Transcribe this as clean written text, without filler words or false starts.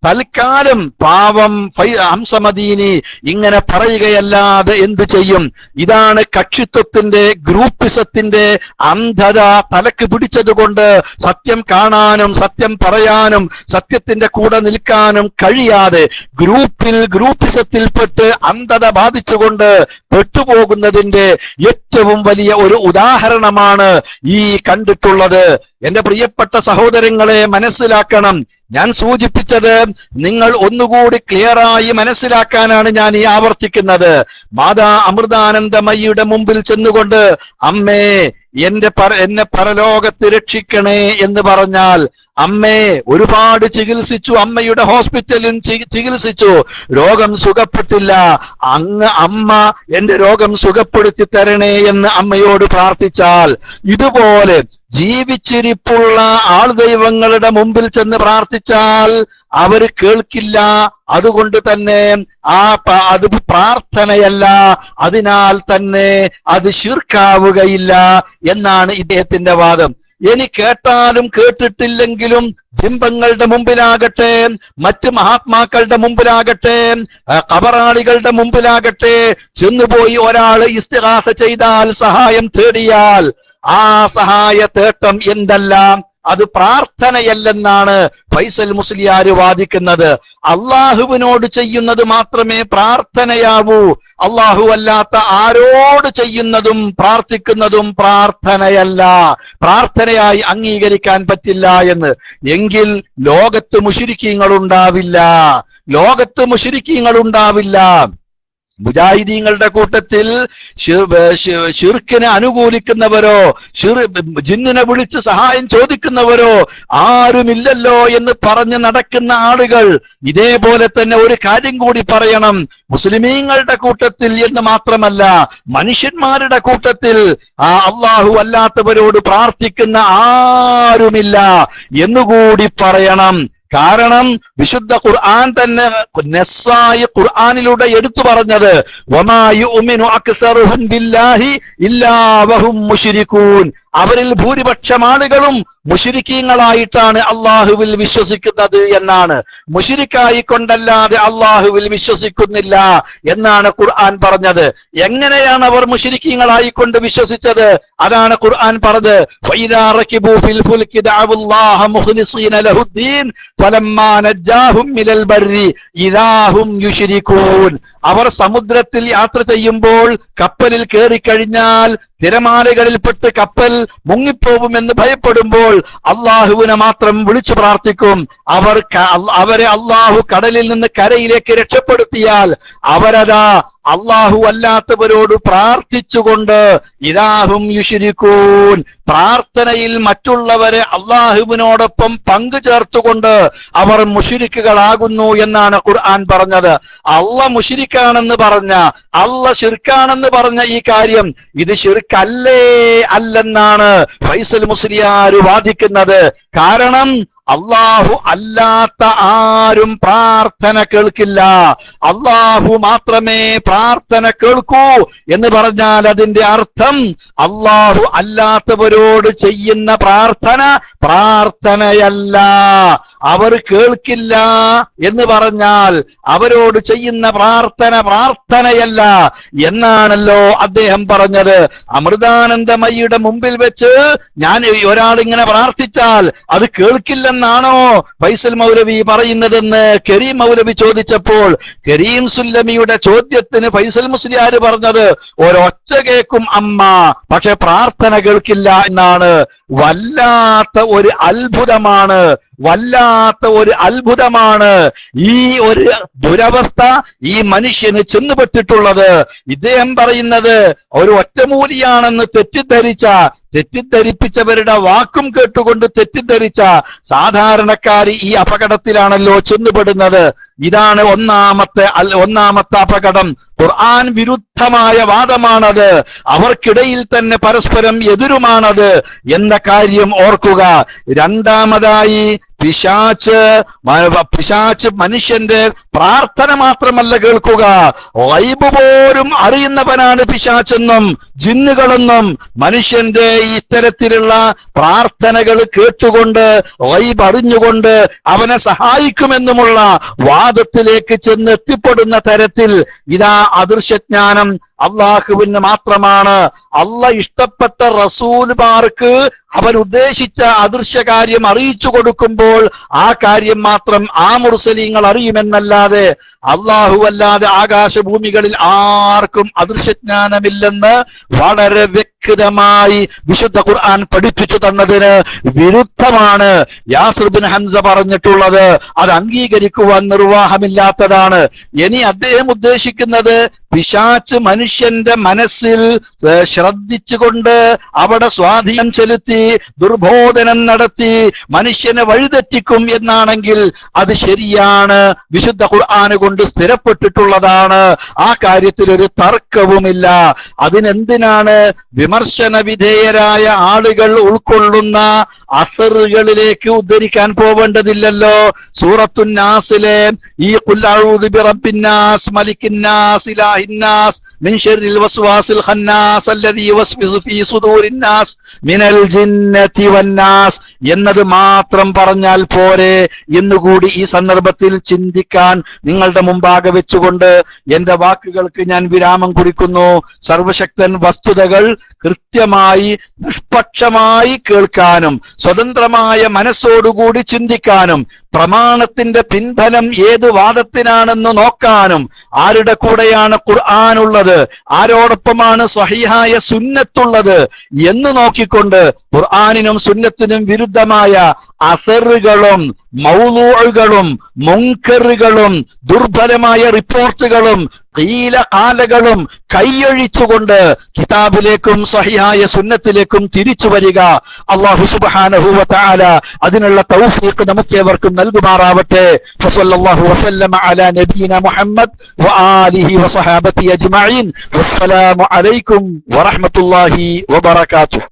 തൽക്കാലം പാവം ഹംസമദീനി ഇങ്ങനെ പറയുകയല്ലാതെ എന്ത് ചെയ്യും? ഇതാണ് കക്ഷിത്വത്തിന്റെ, ഗ്രൂപ്പിസത്തിന്റെ അന്ധത തലക്ക് പിടിച്ചതുകൊണ്ട് സത്യം കാണാനും സത്യം പറയാനും സത്യത്തിന്റെ കൂടെ നിൽക്കാനും കഴിയാതെ ഗ്രൂപ്പിസത്തിൽപ്പെട്ട് അന്ധത ബാധിച്ചുകൊണ്ട് പെട്ടുപോകുന്നതിന്റെ ഏറ്റവും വലിയ ഒരു ഉദാഹരണമാണ് ഈ കണ്ടിട്ടുള്ളത്. എന്റെ പ്രിയപ്പെട്ട സഹോദരങ്ങളെ, മനസ്സിലാക്കണം. ഞാൻ സൂചിപ്പിച്ചത് നിങ്ങൾ ഒന്നുകൂടി ക്ലിയറായി മനസ്സിലാക്കാനാണ് ഞാൻ ഈ ആവർത്തിക്കുന്നത്. മാതാ അമൃതാനന്ദമയിയുടെ മുമ്പിൽ ചെന്നുകൊണ്ട് അമ്മേ എന്നെ പരലോകത്ത് രക്ഷിക്കണേ എന്ന് പറഞ്ഞാൽ, അമ്മേ ഒരുപാട് ചികിത്സിച്ചു, അമ്മയുടെ ഹോസ്പിറ്റലിൽ ചികിത്സിച്ചു, രോഗം സുഖപ്പെട്ടില്ല, അമ്മ എന്റെ രോഗം സുഖപ്പെടുത്തി തരണേ എന്ന് അമ്മയോട് പ്രാർത്ഥിച്ചാൽ, ഇതുപോലെ ജീവിച്ചിരിപ്പുള്ള ആൾ ദൈവങ്ങളുടെ മുമ്പിൽ ചെന്ന് പ്രാർത്ഥിച്ചാൽ അവർ കേൾക്കില്ല. അതുകൊണ്ട് തന്നെ അത് പ്രാർത്ഥനയല്ല, അതിനാൽ തന്നെ അത് ശിർക്കാവുകയില്ല എന്നാണ് ഇദ്ദേഹത്തിന്റെ വാദം. ഇനി കേട്ടാലും കേട്ടിട്ടില്ലെങ്കിലും ബിംബങ്ങളുടെ മുമ്പിലാകട്ടെ, മറ്റ് മഹാത്മാക്കളുടെ മുമ്പിലാകട്ടെ, ഖബറാളികളുടെ മുമ്പിലാകട്ടെ ചെന്നുപോയി ഒരാൾ ഇസ്തിഗാസ ചെയ്താൽ, സഹായം തേടിയാൽ, ആ സഹായ തേട്ടം എന്തെല്ലാം അത് പ്രാർത്ഥനയല്ലെന്നാണ് ഫൈസൽ മുസ്ലിയാർ വാദിക്കുന്നത്. അള്ളാഹുവിനോട് ചെയ്യുന്നത് മാത്രമേ പ്രാർത്ഥനയാവൂ, അള്ളാഹു അല്ലാത്ത ആരോട് ചെയ്യുന്നതും പ്രാർത്ഥിക്കുന്നതും പ്രാർത്ഥനയല്ല, പ്രാർത്ഥനയായി അംഗീകരിക്കാൻ പറ്റില്ല എന്ന്. എങ്കിൽ ലോകത്ത് മുശ്രിക്കീങ്ങളുണ്ടാവില്ല, ലോകത്ത് മുശ്രിക്കീങ്ങളുണ്ടാവില്ല. മുജാഹിദീങ്ങളുടെ കൂട്ടത്തിൽ ശിർക്കിനെ അനുകൂലിക്കുന്നവരോ ജിന്നിനെ വിളിച്ച് സഹായം ചോദിക്കുന്നവരോ ആരുമില്ലല്ലോ എന്ന് പറഞ്ഞ് നടക്കുന്ന ആളുകൾ, ഇതേപോലെ തന്നെ ഒരു കാര്യം കൂടി പറയണം. മുസ്ലിമീങ്ങളുടെ കൂട്ടത്തിൽ എന്ന് മാത്രമല്ല, മനുഷ്യന്മാരുടെ കൂട്ടത്തിൽ അള്ളാഹു അല്ലാത്തവരോട് പ്രാർത്ഥിക്കുന്ന ആരുമില്ല എന്നുകൂടി പറയണം. കാരണം വിശുദ്ധ ഖുർആൻ തന്നെ നസ്സായി ഖുർആനിലൂടെ എടുത്തു പറഞ്ഞത് വമാ യുഅ്മിനു അക്സറുഹും ബില്ലാഹി ഇല്ലാ വഹും മുശ്രികൂൻ, അവരിൽ ഭൂരിപക്ഷം ആളുകളും മുശ്രിക്കീങ്ങളായിട്ടാണ് അള്ളാഹുവിൽ വിശ്വസിക്കുന്നത് എന്നാണ്. മുശ്രിക്കായി കൊണ്ടല്ലാതെ അള്ളാഹുവിൽ വിശ്വസിക്കുന്നില്ല എന്നാണ് ഖുർആൻ പറഞ്ഞത്. എങ്ങനെയാണ് അവർ മുശ്രിക്കീങ്ങളായിക്കൊണ്ട് വിശ്വസിച്ചത്? അതാണ് ഖുർആൻ പറഞ്ഞത്, ഫഇദാ റകിബു ഫിൽ ഫുൽകി ദഅവുല്ലാഹ മുഖ്ലിസീന ലഹുദ്ദീൻ ഫലമ്മാ നജ്ജാഹും മിനൽ ബർരി ഇദാ ഹും യുശ്രികൂൻ. അവർ സമുദ്രത്തിൽ യാത്ര ചെയ്യുമ്പോൾ കപ്പലിൽ കയറിക്കഴിഞ്ഞാൽ തിരമാലകളിൽപ്പെട്ട് കപ്പൽ മുങ്ങിപ്പോകുമെന്ന് ഭയപ്പെടുമ്പോൾ അള്ളാഹുവിനെ മാത്രം വിളിച്ചു പ്രാർത്ഥിക്കും. അവരെ അള്ളാഹു കടലിൽ നിന്ന് കരയിലേക്ക് രക്ഷപ്പെടുത്തിയാൽ അവരതാ അള്ളാഹു അല്ലാത്തവരോട് പ്രാർത്ഥിച്ചുകൊണ്ട് ഇദാഹും യുശ്രികൂൻ, പ്രാർത്ഥനയിൽ മറ്റുള്ളവരെ അള്ളാഹുവിനോടൊപ്പം പങ്കു ചേർത്തുകൊണ്ട് അവർ മുശ്രിക്കുകളാകുന്നു എന്നാണ് ഖുർആൻ പറഞ്ഞത്. മുശ്രിക്കാണെന്ന് പറഞ്ഞ, ശിർക്കാണെന്ന് പറഞ്ഞ ഈ കാര്യം ഇത് ശിർക്കല്ലേ അല്ലെന്നാണ് ഫൈസൽ മുസ്ലിയാർ വാദിക്കുന്നത്. കാരണം അള്ളാഹു അല്ലാത്ത ആരും പ്രാർത്ഥന കേൾക്കില്ല, അള്ളാഹു മാത്രമേ പ്രാർത്ഥന കേൾക്കൂ എന്ന് പറഞ്ഞാൽ അതിന്റെ അർത്ഥം അള്ളാഹു അല്ലാത്തവരോട് ചെയ്യുന്ന പ്രാർത്ഥന പ്രാർത്ഥനയല്ല, അവർ കേൾക്കില്ല എന്ന് പറഞ്ഞാൽ അവരോട് ചെയ്യുന്ന പ്രാർത്ഥന പ്രാർത്ഥനയല്ല എന്നാണല്ലോ അദ്ദേഹം പറഞ്ഞത്. അമൃതാനന്ദമയിയുടെ മുമ്പിൽ വെച്ച് ഞാൻ ഒരാൾ ഇങ്ങനെ പ്രാർത്ഥിച്ചാൽ അത് കേൾക്കില്ലെന്നാണോ ഫൈസൽ മൗലവി പറയുന്നതെന്ന് കരീം മൗലവി ചോദിച്ചപ്പോൾ കരീം സുല്ലമിയുടെ ചോദ്യത്തിന് ഫൈസൽ മുസ്ലിയാർ പറഞ്ഞത് ഒരൊച്ച കേൾക്കും അമ്മ, പക്ഷെ പ്രാർത്ഥന കേൾക്കില്ല എന്നാണ്. വല്ലാത്ത ഒരു അത്ഭുതമാണ്, വല്ലാത്ത ഒരു അത്ഭുതമാണ് ഈ ഒരു ദുരവസ്ഥ ഈ മനുഷ്യന് ചെന്നുപെട്ടിട്ടുള്ളത്. ഇദ്ദേഹം പറയുന്നത് ഒരു ഒറ്റമൂലിയാണെന്ന് തെറ്റിദ്ധരിപ്പിച്ചവരുടെ വാക്കും കേട്ടുകൊണ്ട് തെറ്റിദ്ധരിച്ച സാധാരണക്കാരി ഈ അപകടത്തിലാണല്ലോ ചെന്നുപെടുന്നത്. ഇതാണ് ഒന്നാമത്തെ അപകടം. ഖുർആൻ വിരുദ്ധമായ വാദമാണത്, അവർക്കിടയിൽ തന്നെ പരസ്പരം എതിരുമാണത് എന്ന കാര്യം ഓർക്കുക. രണ്ടാമതായി പിശാച്ച് മനുഷ്യന്റെ പ്രാർത്ഥന മാത്രമല്ല കേൾക്കുക, ഗൈബ് പോലും അറിയുന്നവനാണ് പിശാച്ചെന്നും ജിന്നുകളെന്നും മനുഷ്യന്റെ ഇത്തരത്തിലുള്ള പ്രാർത്ഥനകൾ കേട്ടുകൊണ്ട് ഗൈബ് അറിഞ്ഞുകൊണ്ട് അവനെ സഹായിക്കുമെന്നുമുള്ള വാദത്തിലേക്ക് ചെന്ന് എത്തിപ്പെടുന്ന തരത്തിൽ ഇതാ അദൃശ്യജ്ഞാനം അള്ളാഹുവിന് മാത്രമാണ്. അള്ളാഹ് ഇഷ്ടപ്പെട്ട റസൂൽമാർക്ക് അവൻ ഉദ്ദേശിച്ച അദൃശ്യ കാര്യം അറിയിച്ചു കൊടുക്കുമ്പോൾ ആ കാര്യം മാത്രം ആ മുർസലീങ്ങൾ അറിയുമെന്നല്ലാതെ അല്ലാഹുവല്ലാതെ ആകാശഭൂമികളിൽ ആർക്കും അദൃശ്യജ്ഞാനമില്ലെന്ന് വളരെ വ്യക്തമായി വിശുദ്ധ ഖുർആൻ പഠിപ്പിച്ചു തന്നതിന് വിരുദ്ധമാണ് യാസിർ ബിൻ ഹംസ പറഞ്ഞിട്ടുള്ളത്. അത് അംഗീകരിക്കുവാൻ നിർവാഹമില്ലാത്തതാണ്. ഇനി അദ്ദേഹം ഉദ്ദേശിക്കുന്നത് പിശാച്ച് മനുഷ്യന്റെ മനസ്സിൽ ശ്രദ്ധിച്ചുകൊണ്ട് അവിടെ സ്വാധീനം ചെലുത്തി ദുർബോധനം നടത്തി മനുഷ്യനെ വഴിതെറ്റിക്കും എന്നാണെങ്കിൽ അത് ശരിയാണ്, വിശുദ്ധ ഖുർആൻ കൊണ്ട് സ്ഥിരപ്പെട്ടിട്ടുള്ളതാണ്. ആ കാര്യത്തിൽ ഒരു തർക്കവുമില്ല. അതിനെന്തിനാണ് വിമർശന വിധേയരായ ആളുകൾ ഉൾക്കൊള്ളുന്ന അസറുകളിലേക്ക് ഉദ്ധരിക്കാൻ പോവേണ്ടതില്ലല്ലോ. സൂറത്തുൻ നാസിലെ ഈ ഖുൽ അഊദു ബിറബ്ബിന്നാസ് മലിക്കിന്നാസ് ഇലാഹിന്നാസ് മിൻ ശർരിൽ വസ്വാസിൽ ഖന്നാസ് അല്ലദീ യുവസ്വിസു ഫീ സുദൂരിന്നാസ് മിനൽ ജിന്നതി വന്നാസ് എന്നത് മാത്രം പറഞ്ഞാൽ പോരെ എന്നുകൂടി ഈ സന്ദർഭത്തിൽ ചിന്തിക്കാൻ നിങ്ങളുടെ മുമ്പാകെ വെച്ചുകൊണ്ട് എന്റെ വാക്കുകൾക്ക് ഞാൻ വിരാമം കുറിക്കുന്നു. സർവശക്തൻ വസ്തുതകൾ കൃത്യമായി നിഷ്പക്ഷമായി കേൾക്കാനും സ്വതന്ത്രമായ മനസ്സോടുകൂടി ചിന്തിക്കാനും പ്രമാണത്തിന്റെ പിൻബലം ഏത് വാദത്തിനാണെന്ന് നോക്കാനും ആരുടെ കൂടെയാണ് ഖുർആൻ ഉള്ളത്, ആരോടൊപ്പമാണ് സ്വഹീഹായ സുന്നത്തുള്ളത് എന്ന് നോക്കിക്കൊണ്ട് ഖുർആനിനും സുന്നത്തിനും വിരുദ്ധമായ അസറുകളും മൗളൂഉകളും മുൻകറുകളും ദുർബലമായ റിപ്പോർട്ടുകളും ഖീലഖാലകളും കൈയൊഴിച്ചുകൊണ്ട് കിതാബിലേക്കും സ്വഹീഹായ സുന്നത്തിലേക്കും തിരിച്ചു വരിക. അല്ലാഹു സുബ്ഹാനഹു വ തആല അതിനുള്ള തൗഫീഖ് നമുക്കേവർക്കും നൽകുമാറാവട്ടെ. വസല്ലല്ലാഹു വസല്ലമ അലാ നബിയിന മുഹമ്മദ് വആലിഹി വസഹാബതി അജ്മഈൻ. വസ്സലാമു അലൈക്കും വറഹ്മത്തുള്ളാഹി വബറകാതുഹു.